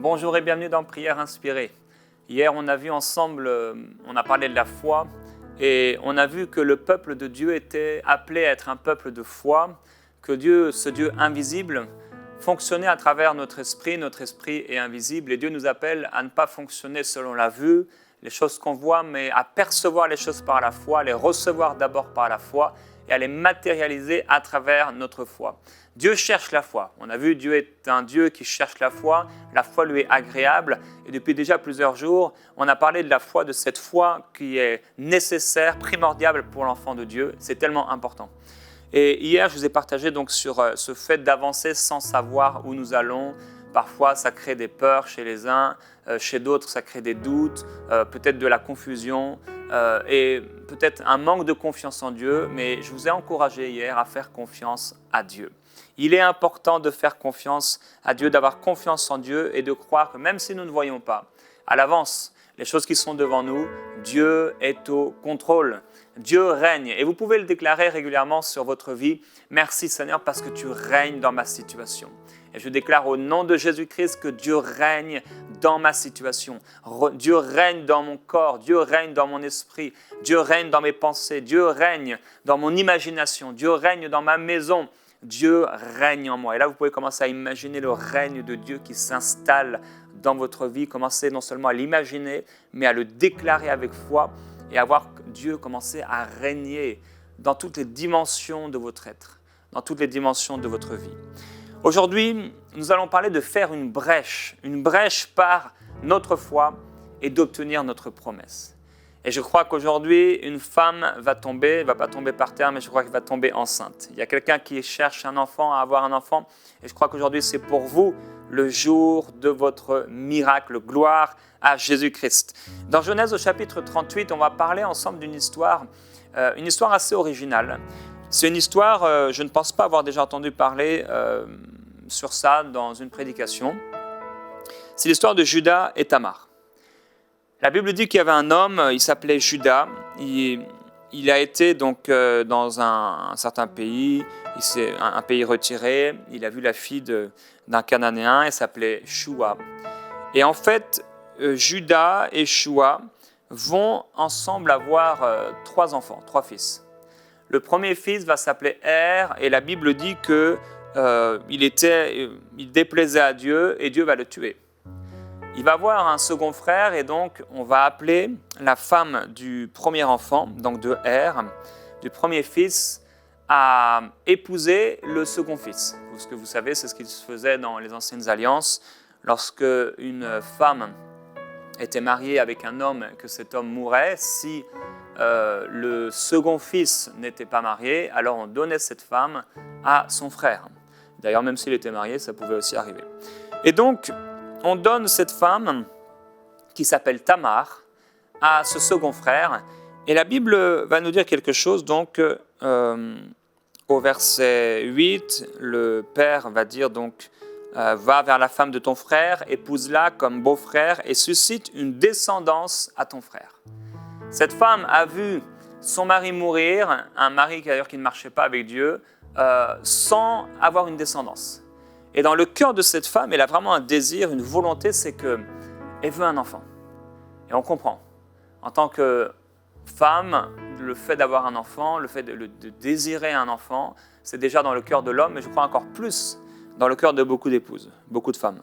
Bonjour et bienvenue dans Prière Inspirée. Hier, on a vu ensemble, on a parlé de la foi et on a vu que le peuple de Dieu était appelé à être un peuple de foi, que Dieu, ce Dieu invisible, fonctionnait à travers notre esprit est invisible et Dieu nous appelle à ne pas fonctionner selon la vue, les choses qu'on voit, mais à percevoir les choses par la foi, à les recevoir d'abord par la foi et à les matérialiser à travers notre foi. Dieu cherche la foi. On a vu, Dieu est un Dieu qui cherche la foi lui est agréable. Et depuis déjà plusieurs jours, on a parlé de la foi, de cette foi qui est nécessaire, primordiale pour l'enfant de Dieu. C'est tellement important. Et hier, je vous ai partagé donc sur ce fait d'avancer sans savoir où nous allons. Parfois, ça crée des peurs chez les uns, chez d'autres, ça crée des doutes, peut-être de la confusion et peut-être un manque de confiance en Dieu. Mais je vous ai encouragé hier à faire confiance à Dieu. Il est important de faire confiance à Dieu, d'avoir confiance en Dieu et de croire que même si nous ne voyons pas à l'avance les choses qui sont devant nous, Dieu est au contrôle. Dieu règne et vous pouvez le déclarer régulièrement sur votre vie. Merci Seigneur parce que tu règnes dans ma situation. Et je déclare au nom de Jésus-Christ que Dieu règne dans ma situation. Dieu règne dans mon corps, Dieu règne dans mon esprit, Dieu règne dans mes pensées, Dieu règne dans mon imagination, Dieu règne dans ma maison. Dieu règne en moi. Et là, vous pouvez commencer à imaginer le règne de Dieu qui s'installe dans votre vie. Commencez non seulement à l'imaginer, mais à le déclarer avec foi et à voir Dieu commencer à régner dans toutes les dimensions de votre être, dans toutes les dimensions de votre vie. Aujourd'hui, nous allons parler de faire une brèche par notre foi et d'obtenir notre promesse. Et je crois qu'aujourd'hui, une femme va tomber, elle ne va pas tomber par terre, mais je crois qu'elle va tomber enceinte. Il y a quelqu'un qui cherche un enfant, à avoir un enfant, et je crois qu'aujourd'hui, c'est pour vous le jour de votre miracle. Gloire à Jésus-Christ. Dans Genèse au chapitre 38, on va parler ensemble d'une histoire assez originale. C'est une histoire, je ne pense pas avoir déjà entendu parler sur ça dans une prédication. C'est l'histoire de Judas et Tamar. La Bible dit qu'il y avait un homme, il s'appelait Judas, il a été donc dans un certain pays, c'est un pays retiré, il a vu la fille d'un Cananéen, elle s'appelait Shua. Et en fait, Judas et Shua vont ensemble avoir 3 enfants, 3 fils. Le premier fils va s'appeler Er, et la Bible dit qu'il déplaisait à Dieu et Dieu va le tuer. Il va avoir un second frère et donc on va appeler la femme du premier enfant, donc de Er, du premier fils, à épouser le second fils. Ce que vous savez, c'est ce qui se faisait dans les anciennes alliances. Lorsque une femme était mariée avec un homme, que cet homme mourait, si le second fils n'était pas marié, alors on donnait cette femme à son frère. D'ailleurs, même s'il était marié, ça pouvait aussi arriver. Et donc, on donne cette femme, qui s'appelle Tamar, à ce second frère. Et la Bible va nous dire quelque chose. Donc, au verset 8, le père va dire donc, va vers la femme de ton frère, épouse-la comme beau-frère et suscite une descendance à ton frère. Cette femme a vu son mari mourir, un mari d'ailleurs qui ne marchait pas avec Dieu, sans avoir une descendance. Et dans le cœur de cette femme, elle a vraiment un désir, une volonté, c'est qu'elle veut un enfant. Et on comprend. En tant que femme, le fait d'avoir un enfant, le fait de désirer un enfant, c'est déjà dans le cœur de l'homme, mais je crois encore plus dans le cœur de beaucoup d'épouses, beaucoup de femmes.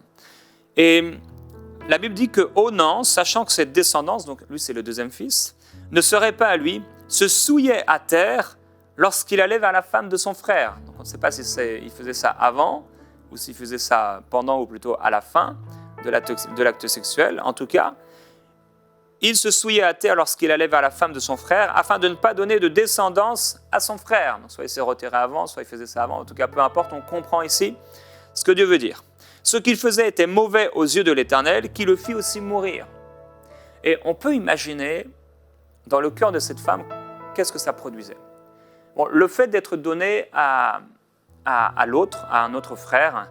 Et la Bible dit que Onan, sachant que cette descendance, donc lui c'est le deuxième fils, ne serait pas à lui, se souillait à terre lorsqu'il allait vers la femme de son frère. Donc on ne sait pas s'il faisait ça avant, ou s'il faisait ça pendant ou plutôt à la fin de l'acte sexuel. En tout cas, il se souillait à terre lorsqu'il allait vers la femme de son frère afin de ne pas donner de descendance à son frère. Donc, soit il s'est retiré avant, soit il faisait ça avant. En tout cas, peu importe, on comprend ici ce que Dieu veut dire. Ce qu'il faisait était mauvais aux yeux de l'Éternel, qui le fit aussi mourir. Et on peut imaginer, dans le cœur de cette femme, qu'est-ce que ça produisait. Bon, le fait d'être donné à l'autre, à un autre frère,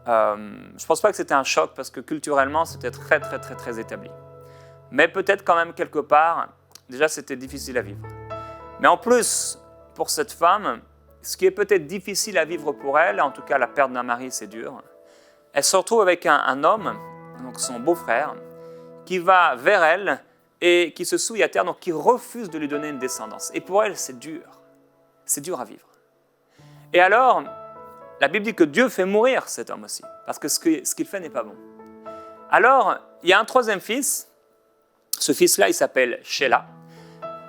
je ne pense pas que c'était un choc parce que culturellement, c'était très, très, très, très établi. Mais peut-être quand même quelque part, déjà, c'était difficile à vivre. Mais en plus, pour cette femme, ce qui est peut-être difficile à vivre pour elle, en tout cas la perte d'un mari, c'est dur, elle se retrouve avec un homme donc son beau-frère, qui va vers elle et qui se souille à terre, donc qui refuse de lui donner une descendance. Et pour elle, c'est dur à vivre. Et alors, la Bible dit que Dieu fait mourir cet homme aussi, parce que ce qu'il fait n'est pas bon. Alors, il y a un troisième fils, ce fils-là, il s'appelle Shéla,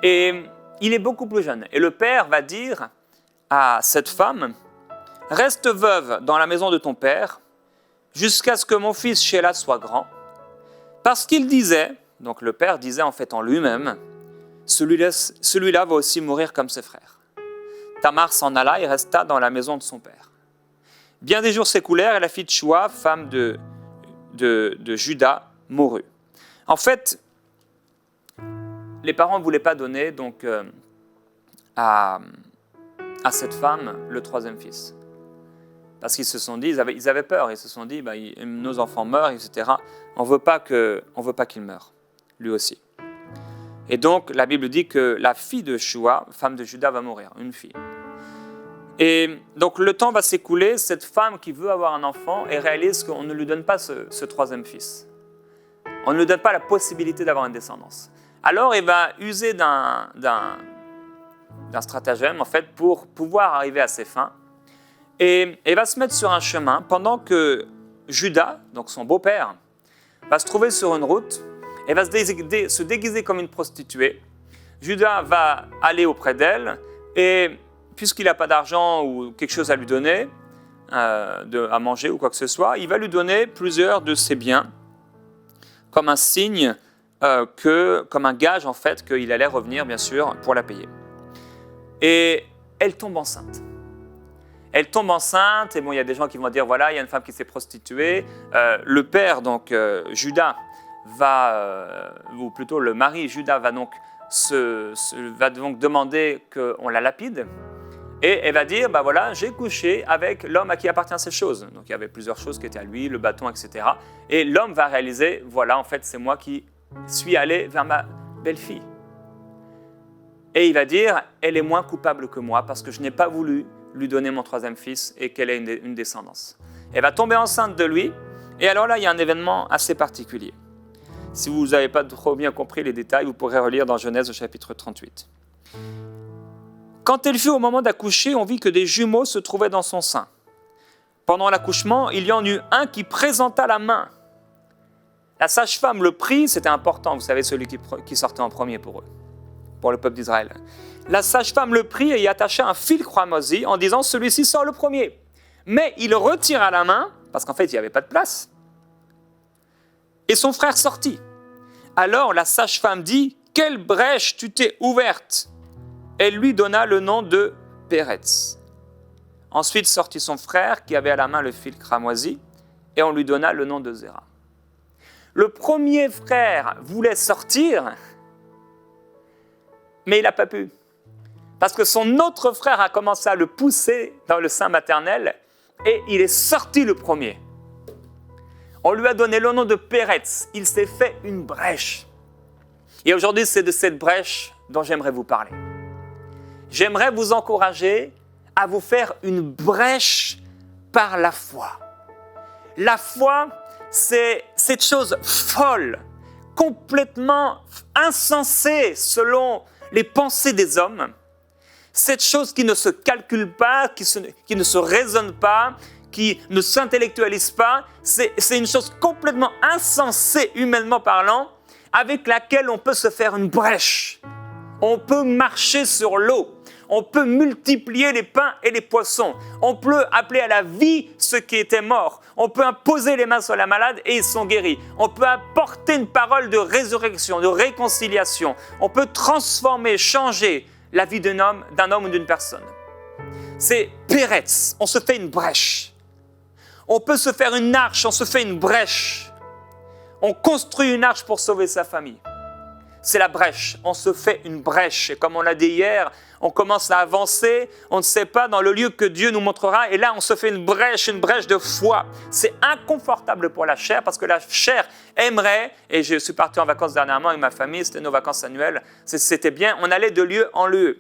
et il est beaucoup plus jeune. Et le père va dire à cette femme, « Reste veuve dans la maison de ton père, jusqu'à ce que mon fils Shéla soit grand. » Parce qu'il disait, donc le père disait en fait en lui-même, « Celui-là va aussi mourir comme ses frères. » Tamar s'en alla et resta dans la maison de son père. Bien des jours s'écoulèrent et la fille de Shua, femme de Juda, mourut. En fait, les parents ne voulaient pas donner donc, à cette femme le troisième fils. Parce qu'ils se sont dit, ils avaient peur, ils se sont dit, nos enfants meurent, etc. On ne veut pas qu'il meure, lui aussi. Et donc, la Bible dit que la fille de Shua, femme de Juda, va mourir, une fille. Et donc, le temps va s'écouler, cette femme qui veut avoir un enfant, et réalise qu'on ne lui donne pas ce troisième fils. On ne lui donne pas la possibilité d'avoir une descendance. Alors, il va user d'un stratagème, en fait, pour pouvoir arriver à ses fins. Et il va se mettre sur un chemin pendant que Juda, donc son beau-père, va se trouver sur une route et va se déguiser comme une prostituée. Juda va aller auprès d'elle et puisqu'il n'a pas d'argent ou quelque chose à lui donner, à manger ou quoi que ce soit, il va lui donner plusieurs de ses biens comme un signe, comme un gage en fait qu'il allait revenir bien sûr pour la payer. Et elle tombe enceinte. Elle tombe enceinte, et bon, il y a des gens qui vont dire, voilà, il y a une femme qui s'est prostituée. Le père, donc Juda, ou plutôt le mari Juda, va donc demander qu'on la lapide. Et elle va dire, voilà, j'ai couché avec l'homme à qui appartient ces choses. Donc il y avait plusieurs choses qui étaient à lui, le bâton, etc. Et l'homme va réaliser, voilà, en fait, c'est moi qui suis allé vers ma belle-fille. Et il va dire, elle est moins coupable que moi parce que je n'ai pas voulu lui donner mon troisième fils et qu'elle ait une descendance. Elle va tomber enceinte de lui, et alors là, il y a un événement assez particulier. Si vous n'avez pas trop bien compris les détails, vous pourrez relire dans Genèse au chapitre 38. Quand elle fut au moment d'accoucher, on vit que des jumeaux se trouvaient dans son sein. Pendant l'accouchement, il y en eut un qui présenta la main. La sage-femme le prit, c'était important, vous savez, celui qui sortait en premier pour eux, pour le peuple d'Israël. La sage-femme le prit et y attacha un fil cramoisi en disant « Celui-ci sort le premier ». Mais il retira la main, parce qu'en fait, il n'y avait pas de place. Et son frère sortit. Alors la sage-femme dit « Quelle brèche tu t'es ouverte ?» Elle lui donna le nom de Péretz. Ensuite sortit son frère qui avait à la main le fil cramoisi et on lui donna le nom de Zéra. Le premier frère voulait sortir, mais il n'a pas pu. Parce que son autre frère a commencé à le pousser dans le sein maternel et il est sorti le premier. On lui a donné le nom de Péretz. Il s'est fait une brèche. Et aujourd'hui, c'est de cette brèche dont j'aimerais vous parler. J'aimerais vous encourager à vous faire une brèche par la foi. La foi, c'est cette chose folle, complètement insensée selon les pensées des hommes. Cette chose qui ne se calcule pas, qui ne se raisonne pas, qui ne s'intellectualise pas, c'est une chose complètement insensée, humainement parlant, avec laquelle on peut se faire une brèche. On peut marcher sur l'eau. On peut multiplier les pains et les poissons. On peut appeler à la vie ceux qui étaient morts. On peut imposer les mains sur la malade et ils sont guéris. On peut apporter une parole de résurrection, de réconciliation. On peut transformer, changer la vie d'un homme ou d'une personne. C'est Péretz, on se fait une brèche. On peut se faire une arche, on se fait une brèche. On construit une arche pour sauver sa famille. C'est la brèche, on se fait une brèche. Et comme on l'a dit hier, on commence à avancer, on ne sait pas dans le lieu que Dieu nous montrera. Et là, on se fait une brèche de foi. C'est inconfortable pour la chair parce que la chair aimerait, et je suis parti en vacances dernièrement avec ma famille, c'était nos vacances annuelles, c'était bien, on allait de lieu en lieu.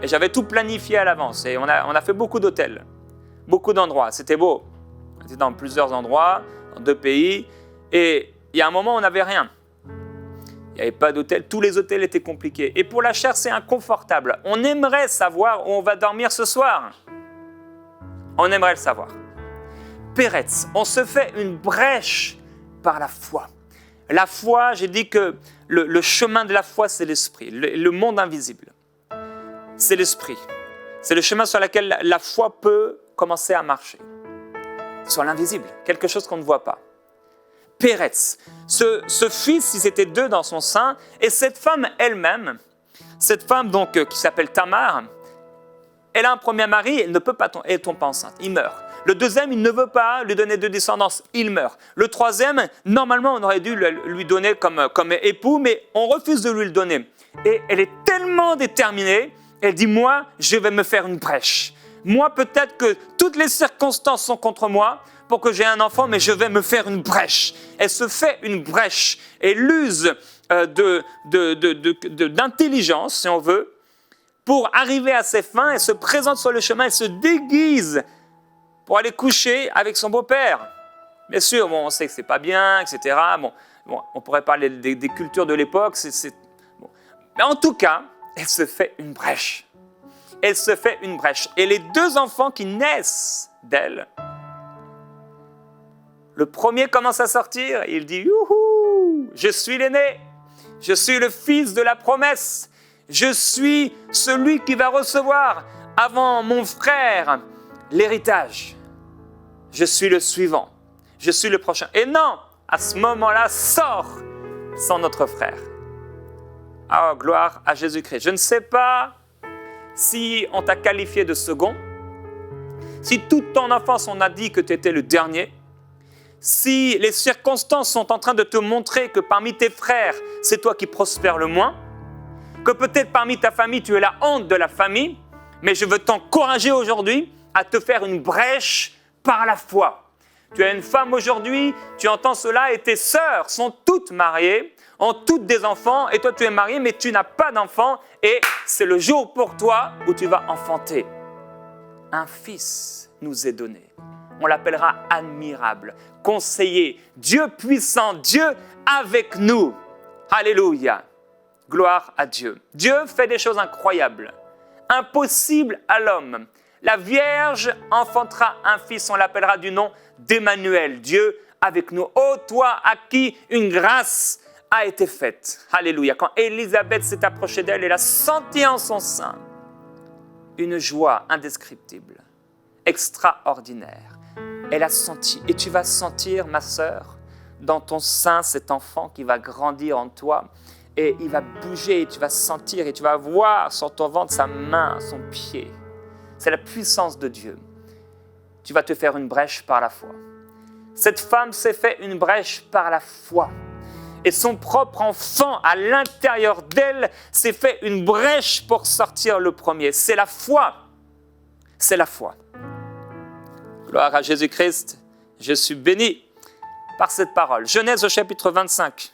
Et j'avais tout planifié à l'avance et on a fait beaucoup d'hôtels, beaucoup d'endroits, c'était beau. On était dans plusieurs endroits, dans 2 pays. Et il y a un moment, on n'avait rien. Il n'y avait pas d'hôtel, tous les hôtels étaient compliqués. Et pour la chair, c'est inconfortable. On aimerait savoir où on va dormir ce soir. On aimerait le savoir. Péretz, on se fait une brèche par la foi. La foi, j'ai dit que le chemin de la foi, c'est l'esprit, le monde invisible. C'est l'esprit. C'est le chemin sur lequel la foi peut commencer à marcher. Sur l'invisible, quelque chose qu'on ne voit pas. Péretz, ce fils, ils étaient deux dans son sein, et cette femme elle-même, cette femme donc qui s'appelle Tamar, elle a un premier mari, elle ne peut pas elle tombe pas enceinte, il meurt. Le deuxième, il ne veut pas lui donner de descendance, il meurt. Le troisième, normalement, on aurait dû lui donner comme époux, mais on refuse de lui le donner. Et elle est tellement déterminée, elle dit, moi, je vais me faire une brèche. Moi, peut-être que toutes les circonstances sont contre moi pour que j'ai un enfant, mais je vais me faire une brèche. Elle se fait une brèche. Elle use d'intelligence, si on veut, pour arriver à ses fins. Elle se présente sur le chemin, elle se déguise pour aller coucher avec son beau-père. Bien sûr, bon, on sait que ce n'est pas bien, etc. Bon, on pourrait parler des cultures de l'époque. Bon. Mais en tout cas, elle se fait une brèche. Elle se fait une brèche. Et les deux enfants qui naissent d'elle, le premier commence à sortir, il dit « Youhou, je suis l'aîné, je suis le fils de la promesse, je suis celui qui va recevoir avant mon frère l'héritage. Je suis le suivant, je suis le prochain. » Et non, à ce moment-là, sort son autre frère. Ah, gloire à Jésus-Christ. Je ne sais pas si on t'a qualifié de second, si toute ton enfance on a dit que tu étais le dernier, si les circonstances sont en train de te montrer que parmi tes frères, c'est toi qui prospères le moins, que peut-être parmi ta famille, tu es la honte de la famille, mais je veux t'encourager aujourd'hui à te faire une brèche par la foi. Tu es une femme aujourd'hui, tu entends cela et tes sœurs sont toutes mariées, ont toutes des enfants et toi tu es marié mais tu n'as pas d'enfants et c'est le jour pour toi où tu vas enfanter. Un fils nous est donné. On l'appellera admirable, conseiller, Dieu puissant, Dieu avec nous. Alléluia, gloire à Dieu. Dieu fait des choses incroyables, impossibles à l'homme. La Vierge enfantera un fils, on l'appellera du nom d'Emmanuel, Dieu avec nous. Ô toi à qui une grâce a été faite. Alléluia. Quand Élisabeth s'est approchée d'elle, elle a senti en son sein une joie indescriptible, extraordinaire. Elle a senti, et tu vas sentir, ma sœur, dans ton sein, cet enfant qui va grandir en toi, et il va bouger, et tu vas sentir, et tu vas voir sur ton ventre sa main, son pied. C'est la puissance de Dieu. Tu vas te faire une brèche par la foi. Cette femme s'est fait une brèche par la foi. Et son propre enfant, à l'intérieur d'elle, s'est fait une brèche pour sortir le premier. C'est la foi. C'est la foi. Gloire à Jésus-Christ. Je suis béni par cette parole. Genèse au chapitre 25.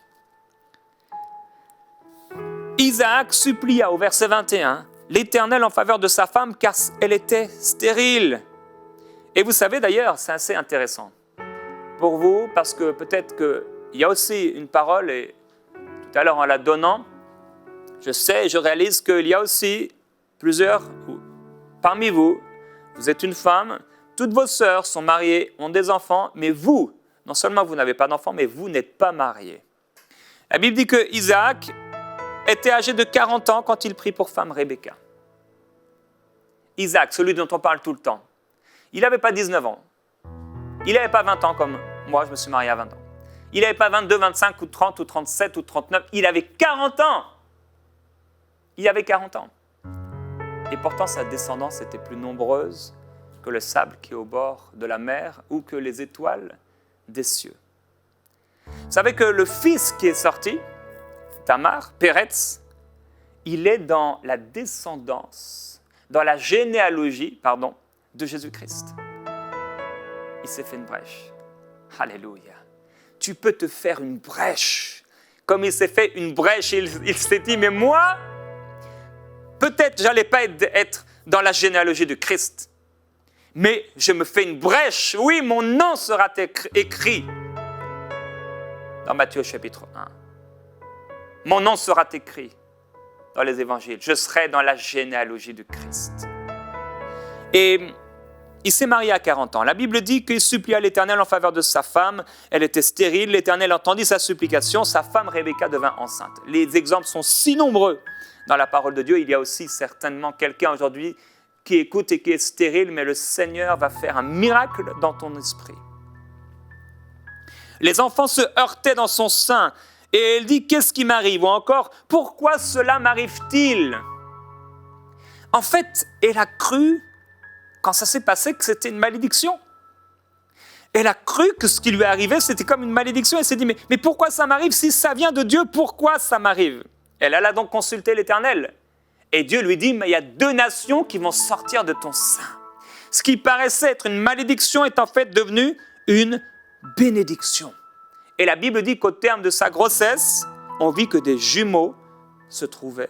Isaac supplia au verset 21 l'Éternel en faveur de sa femme car elle était stérile. Et vous savez d'ailleurs, c'est assez intéressant pour vous parce que peut-être qu'il y a aussi une parole et tout à l'heure en la donnant, je sais et je réalise qu'il y a aussi plusieurs parmi vous, vous êtes une femme, toutes vos sœurs sont mariées, ont des enfants, mais vous, non seulement vous n'avez pas d'enfants, mais vous n'êtes pas mariés. La Bible dit que Isaac était âgé de 40 ans quand il prit pour femme Rebecca. Isaac, celui dont on parle tout le temps, il n'avait pas 19 ans. Il n'avait pas 20 ans comme moi, je me suis marié à 20 ans. Il n'avait pas 22, 25 ou 30 ou 37 ou 39, il avait 40 ans. Il avait 40 ans. Et pourtant, sa descendance était plus nombreuse que le sable qui est au bord de la mer ou que les étoiles des cieux. Vous savez que le fils qui est sorti, Tamar, Péretz, il est dans la descendance, dans la généalogie, de Jésus-Christ. Il s'est fait une brèche. Alléluia. Tu peux te faire une brèche. Comme il s'est fait une brèche, il s'est dit, mais moi, peut-être je n'allais pas être dans la généalogie de Christ, mais je me fais une brèche. Oui, mon nom sera écrit dans Matthieu chapitre 1. Mon nom sera écrit dans les évangiles. Je serai dans la généalogie du Christ. Et il s'est marié à 40 ans. La Bible dit qu'il supplia l'Éternel en faveur de sa femme. Elle était stérile. L'Éternel entendit sa supplication. Sa femme Rebecca devint enceinte. Les exemples sont si nombreux dans la parole de Dieu. Il y a aussi certainement quelqu'un aujourd'hui qui écoute et qui est stérile, mais le Seigneur va faire un miracle dans ton esprit. Les enfants se heurtaient dans son sein. Et elle dit, qu'est-ce qui m'arrive? Ou encore, pourquoi cela m'arrive-t-il? En fait, elle a cru, quand ça s'est passé, que c'était une malédiction. Elle a cru que ce qui lui arrivait, c'était comme une malédiction. Elle s'est dit, mais pourquoi ça m'arrive? Si ça vient de Dieu, pourquoi ça m'arrive? Elle alla donc consulter l'Éternel. Et Dieu lui dit, mais il y a 2 nations qui vont sortir de ton sein. Ce qui paraissait être une malédiction est en fait devenu une bénédiction. Et la Bible dit qu'au terme de sa grossesse, on vit que des jumeaux se trouvaient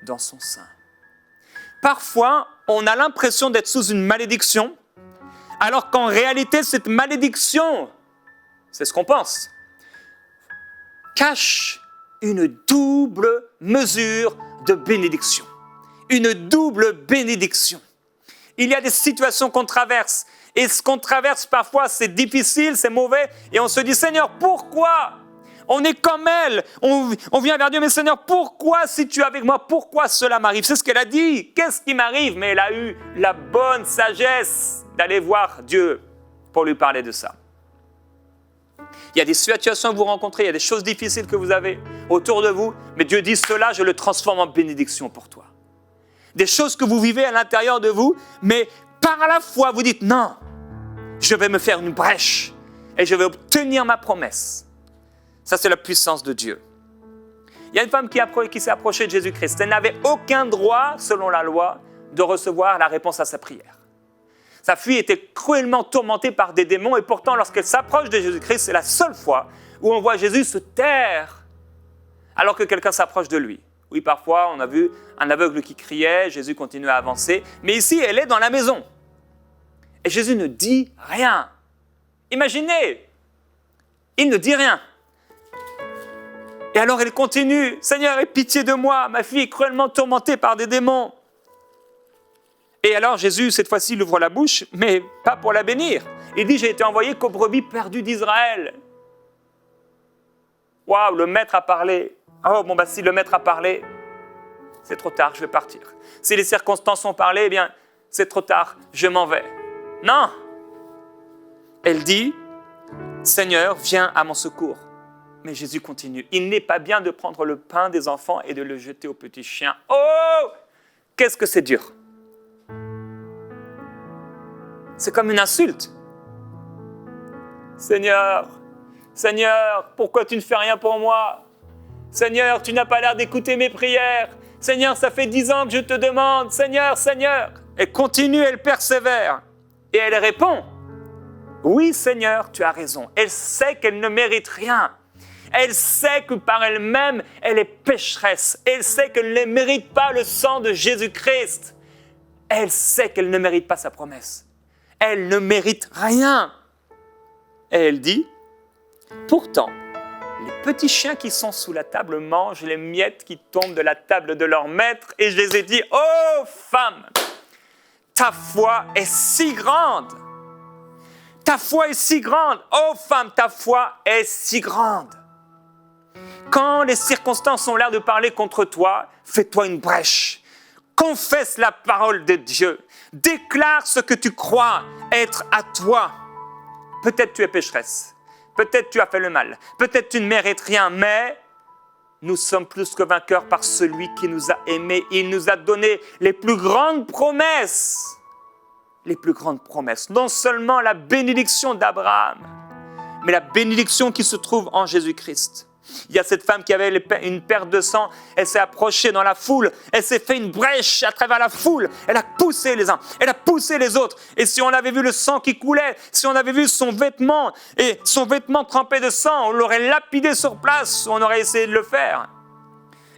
dans son sein. Parfois, on a l'impression d'être sous une malédiction, alors qu'en réalité, cette malédiction, c'est ce qu'on pense, cache une double mesure de bénédiction. Une double bénédiction. Il y a des situations qu'on traverse, et ce qu'on traverse parfois, c'est difficile, c'est mauvais, et on se dit, Seigneur, pourquoi? On est comme elle, on vient vers Dieu, mais Seigneur, pourquoi si tu es avec moi, pourquoi cela m'arrive? C'est ce qu'elle a dit, qu'est-ce qui m'arrive? Mais elle a eu la bonne sagesse d'aller voir Dieu pour lui parler de ça. Il y a des situations que vous rencontrez, il y a des choses difficiles que vous avez autour de vous, mais Dieu dit, cela, je le transforme en bénédiction pour toi. Des choses que vous vivez à l'intérieur de vous, mais par la foi, vous dites, non, je vais me faire une brèche et je vais obtenir ma promesse. Ça, c'est la puissance de Dieu. Il y a une femme qui s'est approchée de Jésus-Christ. Elle n'avait aucun droit, selon la loi, de recevoir la réponse à sa prière. Sa fille était cruellement tourmentée par des démons et pourtant, lorsqu'elle s'approche de Jésus-Christ, c'est la seule fois où on voit Jésus se taire alors que quelqu'un s'approche de lui. Oui, parfois, on a vu un aveugle qui criait, Jésus continue à avancer. Mais ici, elle est dans la maison. Et Jésus ne dit rien. Imaginez, il ne dit rien. Et alors, elle continue. Seigneur, aie pitié de moi. Ma fille est cruellement tourmentée par des démons. Et alors, Jésus, cette fois-ci, il ouvre la bouche, mais pas pour la bénir. Il dit, j'ai été envoyé qu'aux brebis perdues d'Israël. Waouh, le maître a parlé. Oh, bon, si le maître a parlé, c'est trop tard, je vais partir. Si les circonstances ont parlé, eh bien, c'est trop tard, je m'en vais. Non! Elle dit, Seigneur, viens à mon secours. Mais Jésus continue. Il n'est pas bien de prendre le pain des enfants et de le jeter aux petits chiens. Oh! Qu'est-ce que c'est dur! C'est comme une insulte. Seigneur, Seigneur, pourquoi tu ne fais rien pour moi? Seigneur, tu n'as pas l'air d'écouter mes prières. Seigneur, ça fait 10 ans que je te demande. Seigneur, Seigneur. Elle continue, elle persévère. Et elle répond, oui, Seigneur, tu as raison. Elle sait qu'elle ne mérite rien. Elle sait que par elle-même, elle est pécheresse. Elle sait qu'elle ne mérite pas le sang de Jésus-Christ. Elle sait qu'elle ne mérite pas sa promesse. Elle ne mérite rien. Et elle dit, pourtant, les petits chiens qui sont sous la table mangent les miettes qui tombent de la table de leur maître. Et je les ai dit, oh femme, ta foi est si grande. Ta foi est si grande. Oh femme, ta foi est si grande. Quand les circonstances ont l'air de parler contre toi, fais-toi une brèche. Confesse la parole de Dieu. Déclare ce que tu crois être à toi. Peut-être tu es pécheresse. Peut-être tu as fait le mal, peut-être tu ne mérites rien, mais nous sommes plus que vainqueurs par celui qui nous a aimés. Il nous a donné les plus grandes promesses. Les plus grandes promesses. Non seulement la bénédiction d'Abraham, mais la bénédiction qui se trouve en Jésus-Christ. Il y a cette femme qui avait une perte de sang, elle s'est approchée dans la foule, elle s'est fait une brèche à travers la foule, elle a poussé les uns, elle a poussé les autres. Et si on avait vu le sang qui coulait, si on avait vu son vêtement et son vêtement trempé de sang, on l'aurait lapidé sur place, on aurait essayé de le faire.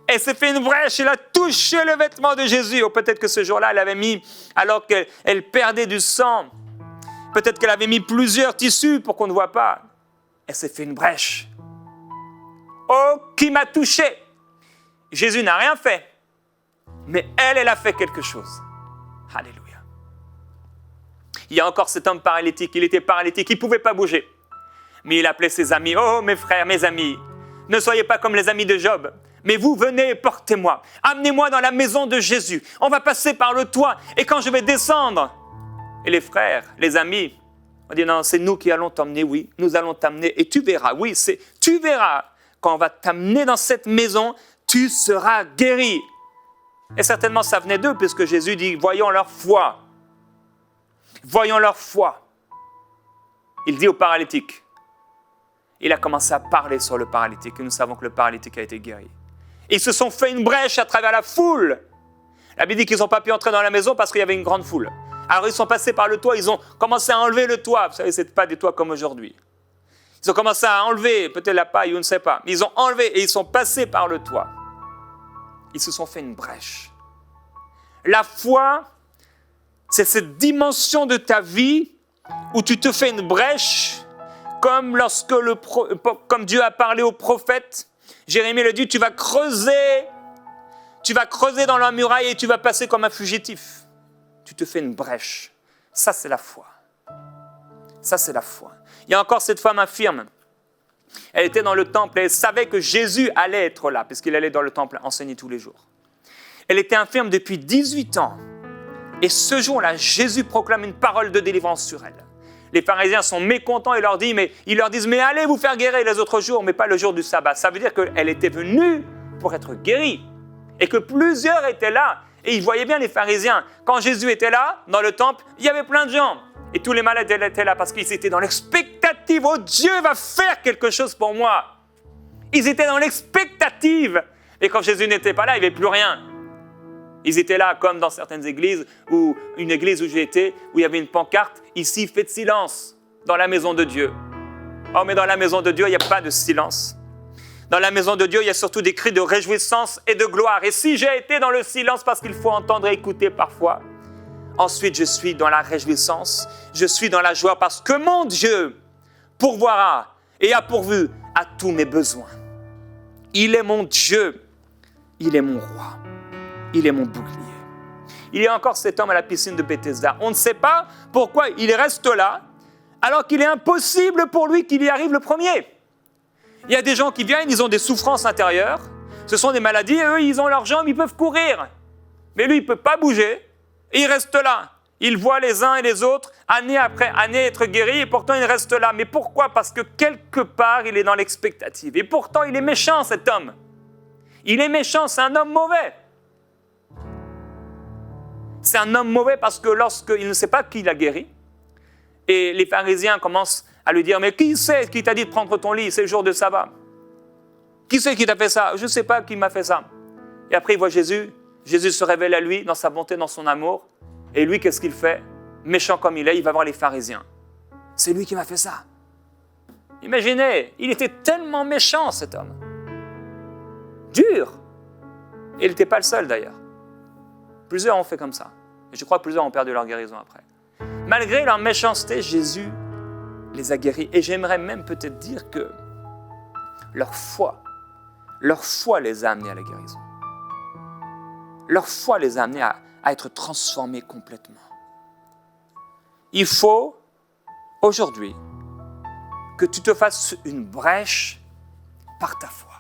Elle s'est fait une brèche, elle a touché le vêtement de Jésus. Ou peut-être que ce jour-là, elle avait mis, alors qu'elle perdait du sang, peut-être qu'elle avait mis plusieurs tissus pour qu'on ne voit pas. Elle s'est fait une brèche. Oh, qui m'a touché? Jésus n'a rien fait. Mais elle a fait quelque chose. Alléluia. Il y a encore cet homme paralytique. Il était paralytique, il ne pouvait pas bouger. Mais il appelait ses amis. Oh, mes frères, mes amis, ne soyez pas comme les amis de Job. Mais vous, venez et portez-moi. Amenez-moi dans la maison de Jésus. On va passer par le toit. Et quand je vais descendre, et les frères, les amis, on dit non, c'est nous qui allons t'emmener, oui. Nous allons t'amener et tu verras. Oui, tu verras. Quand on va t'amener dans cette maison, tu seras guéri. Et certainement, ça venait d'eux, puisque Jésus dit, voyons leur foi. Voyons leur foi. Il dit au paralytique. Il a commencé à parler sur le paralytique. Et nous savons que le paralytique a été guéri. Ils se sont fait une brèche à travers la foule. La Bible dit qu'ils n'ont pas pu entrer dans la maison parce qu'il y avait une grande foule. Alors ils sont passés par le toit, ils ont commencé à enlever le toit. Vous savez, ce n'est pas des toits comme aujourd'hui. Ils ont commencé à enlever, peut-être la paille, on ne sait pas. Ils ont enlevé et ils sont passés par le toit. Ils se sont fait une brèche. La foi, c'est cette dimension de ta vie où tu te fais une brèche, comme comme Dieu a parlé au prophète. Jérémie le dit, tu vas creuser dans la muraille et tu vas passer comme un fugitif. Tu te fais une brèche. Ça, c'est la foi. Ça, c'est la foi. Il y a encore cette femme infirme. Elle était dans le temple et elle savait que Jésus allait être là, puisqu'il allait dans le temple enseigner tous les jours. Elle était infirme depuis 18 ans. Et ce jour-là, Jésus proclame une parole de délivrance sur elle. Les pharisiens sont mécontents et ils leur disent, mais allez vous faire guérir les autres jours, mais pas le jour du sabbat. Ça veut dire qu'elle était venue pour être guérie. Et que plusieurs étaient là. Et ils voyaient bien les pharisiens. Quand Jésus était là, dans le temple, il y avait plein de gens. Et tous les malades étaient là parce qu'ils étaient dans l'expectative. Oh, Dieu va faire quelque chose pour moi. Ils étaient dans l'expectative. Et quand Jésus n'était pas là, il n'y avait plus rien. Ils étaient là comme dans certaines églises, ou une église où j'ai été, où il y avait une pancarte, ici, faites silence, dans la maison de Dieu. Oh, mais dans la maison de Dieu, il n'y a pas de silence. Dans la maison de Dieu, il y a surtout des cris de réjouissance et de gloire. Et si j'ai été dans le silence, parce qu'il faut entendre et écouter parfois, ensuite je suis dans la réjouissance, je suis dans la joie, parce que mon Dieu pourvoira et a pourvu à tous mes besoins. Il est mon Dieu, il est mon roi. Il est mon bouclier. Il y a encore cet homme à la piscine de Bethesda. On ne sait pas pourquoi il reste là, alors qu'il est impossible pour lui qu'il y arrive le premier. Il y a des gens qui viennent, ils ont des souffrances intérieures. Ce sont des maladies, eux, ils ont leurs jambes, ils peuvent courir. Mais lui, il ne peut pas bouger, et il reste là. Il voit les uns et les autres, année après année, être guéris, et pourtant il reste là. Mais pourquoi? Parce que quelque part, il est dans l'expectative. Et pourtant, il est méchant, cet homme. Il est méchant, c'est un homme mauvais. C'est un homme mauvais parce que lorsqu'il ne sait pas qui l'a guéri, et les pharisiens commencent à lui dire, mais qui c'est qui t'a dit de prendre ton lit, c'est le jour de sabbat? Qui c'est qui t'a fait ça? Je ne sais pas qui m'a fait ça. Et après il voit Jésus, Jésus se révèle à lui dans sa bonté, dans son amour, et lui qu'est-ce qu'il fait? Méchant comme il est, il va voir les pharisiens. C'est lui qui m'a fait ça. Imaginez, il était tellement méchant cet homme. Dur. Et il n'était pas le seul d'ailleurs. Plusieurs ont fait comme ça. Et je crois que plusieurs ont perdu leur guérison après. Malgré leur méchanceté, Jésus les a guéris. Et j'aimerais même peut-être dire que leur foi les a amenés à la guérison. Leur foi les a amenés à être transformés complètement. Il faut, aujourd'hui, que tu te fasses une brèche par ta foi.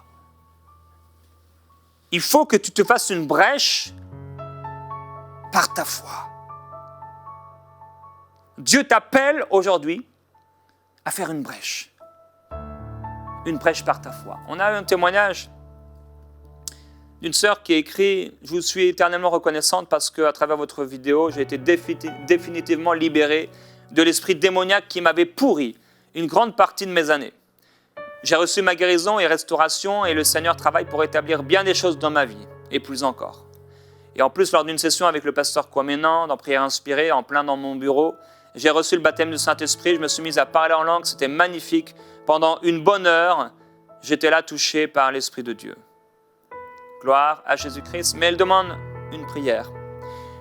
Il faut que tu te fasses une brèche par ta foi. Dieu t'appelle aujourd'hui à faire une brèche. Une brèche par ta foi. On a eu un témoignage d'une sœur qui a écrit « Je vous suis éternellement reconnaissante parce qu'à travers votre vidéo, j'ai été définitivement libéré de l'esprit démoniaque qui m'avait pourri une grande partie de mes années. J'ai reçu ma guérison et restauration et le Seigneur travaille pour établir bien des choses dans ma vie, et plus encore. Et en plus, lors d'une session avec le pasteur Kwamenan, dans Prière Inspirée, en plein dans mon bureau, j'ai reçu le baptême du Saint-Esprit, je me suis mis à parler en langue, c'était magnifique. Pendant une bonne heure, j'étais là touché par l'Esprit de Dieu. Gloire à Jésus-Christ. Mais elle demande une prière.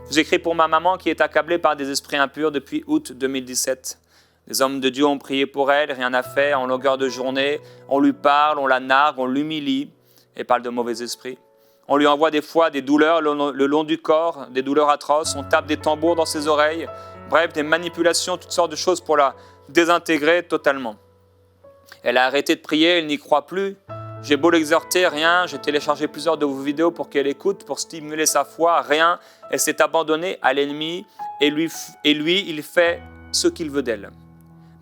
Je vous écris pour ma maman qui est accablée par des esprits impurs depuis août 2017. Les hommes de Dieu ont prié pour elle, rien n'a fait. En longueur de journée, on lui parle, on la nargue, on l'humilie et parle de mauvais esprits. On lui envoie des fois des douleurs le long du corps, des douleurs atroces. On tape des tambours dans ses oreilles. Bref, des manipulations, toutes sortes de choses pour la désintégrer totalement. Elle a arrêté de prier, elle n'y croit plus. J'ai beau l'exhorter, rien. J'ai téléchargé plusieurs de vos vidéos pour qu'elle écoute, pour stimuler sa foi, rien. Elle s'est abandonnée à l'ennemi et lui, il fait ce qu'il veut d'elle.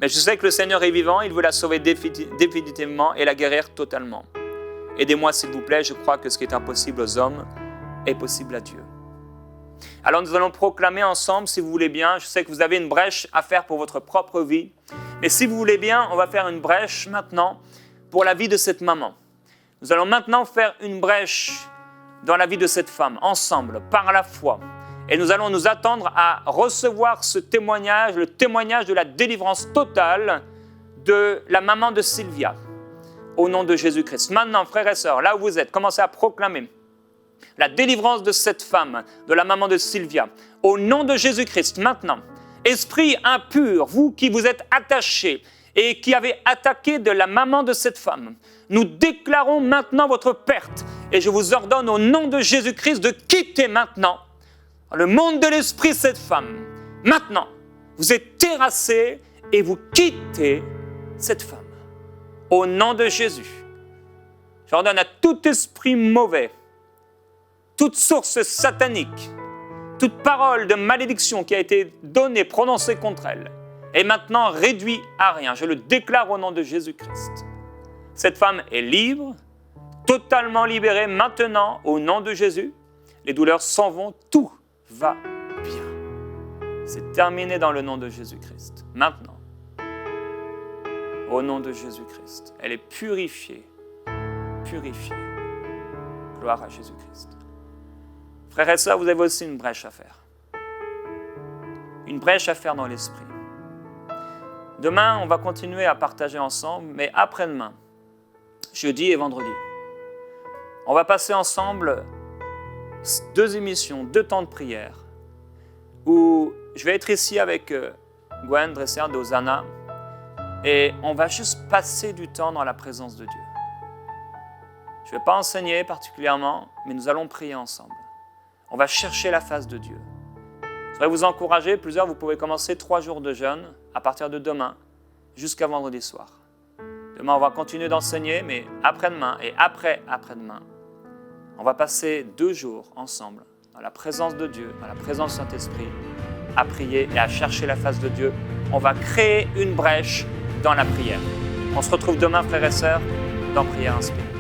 Mais je sais que le Seigneur est vivant, il veut la sauver définitivement et la guérir totalement. Aidez-moi s'il vous plaît, je crois que ce qui est impossible aux hommes est possible à Dieu. Alors nous allons proclamer ensemble, si vous voulez bien, je sais que vous avez une brèche à faire pour votre propre vie, mais si vous voulez bien, on va faire une brèche maintenant pour la vie de cette maman. Nous allons maintenant faire une brèche dans la vie de cette femme, ensemble, par la foi. Et nous allons nous attendre à recevoir ce témoignage, le témoignage de la délivrance totale de la maman de Sylvia, au nom de Jésus-Christ. Maintenant, frères et sœurs, là où vous êtes, commencez à proclamer la délivrance de cette femme, de la maman de Sylvia, au nom de Jésus-Christ. Maintenant, esprit impur, vous qui vous êtes attachés et qui avez attaqué de la maman de cette femme, nous déclarons maintenant votre perte et je vous ordonne au nom de Jésus-Christ de quitter maintenant le monde de l'esprit cette femme. Maintenant, vous êtes terrassés et vous quittez cette femme. Au nom de Jésus, j'ordonne à tout esprit mauvais, toute source satanique, toute parole de malédiction qui a été donnée, prononcée contre elle, est maintenant réduite à rien. Je le déclare au nom de Jésus-Christ. Cette femme est libre, totalement libérée maintenant au nom de Jésus. Les douleurs s'en vont, tout va bien. C'est terminé dans le nom de Jésus-Christ. Maintenant, au nom de Jésus-Christ, elle est purifiée. Purifiée. Gloire à Jésus-Christ. Frères et sœurs, vous avez aussi une brèche à faire. Une brèche à faire dans l'esprit. Demain, on va continuer à partager ensemble, mais après-demain, jeudi et vendredi, on va passer ensemble 2 émissions, 2 temps de prière, où je vais être ici avec Gwen Dresser d'Hosanna, et on va juste passer du temps dans la présence de Dieu. Je ne vais pas enseigner particulièrement, mais nous allons prier ensemble. On va chercher la face de Dieu. Je voudrais vous encourager, plusieurs, vous pouvez commencer 3 jours de jeûne à partir de demain jusqu'à vendredi soir. Demain, on va continuer d'enseigner, mais après-demain et après-demain, on va passer 2 jours ensemble dans la présence de Dieu, dans la présence du Saint-Esprit, à prier et à chercher la face de Dieu. On va créer une brèche dans la prière. On se retrouve demain, frères et sœurs, dans Prière Inspirée.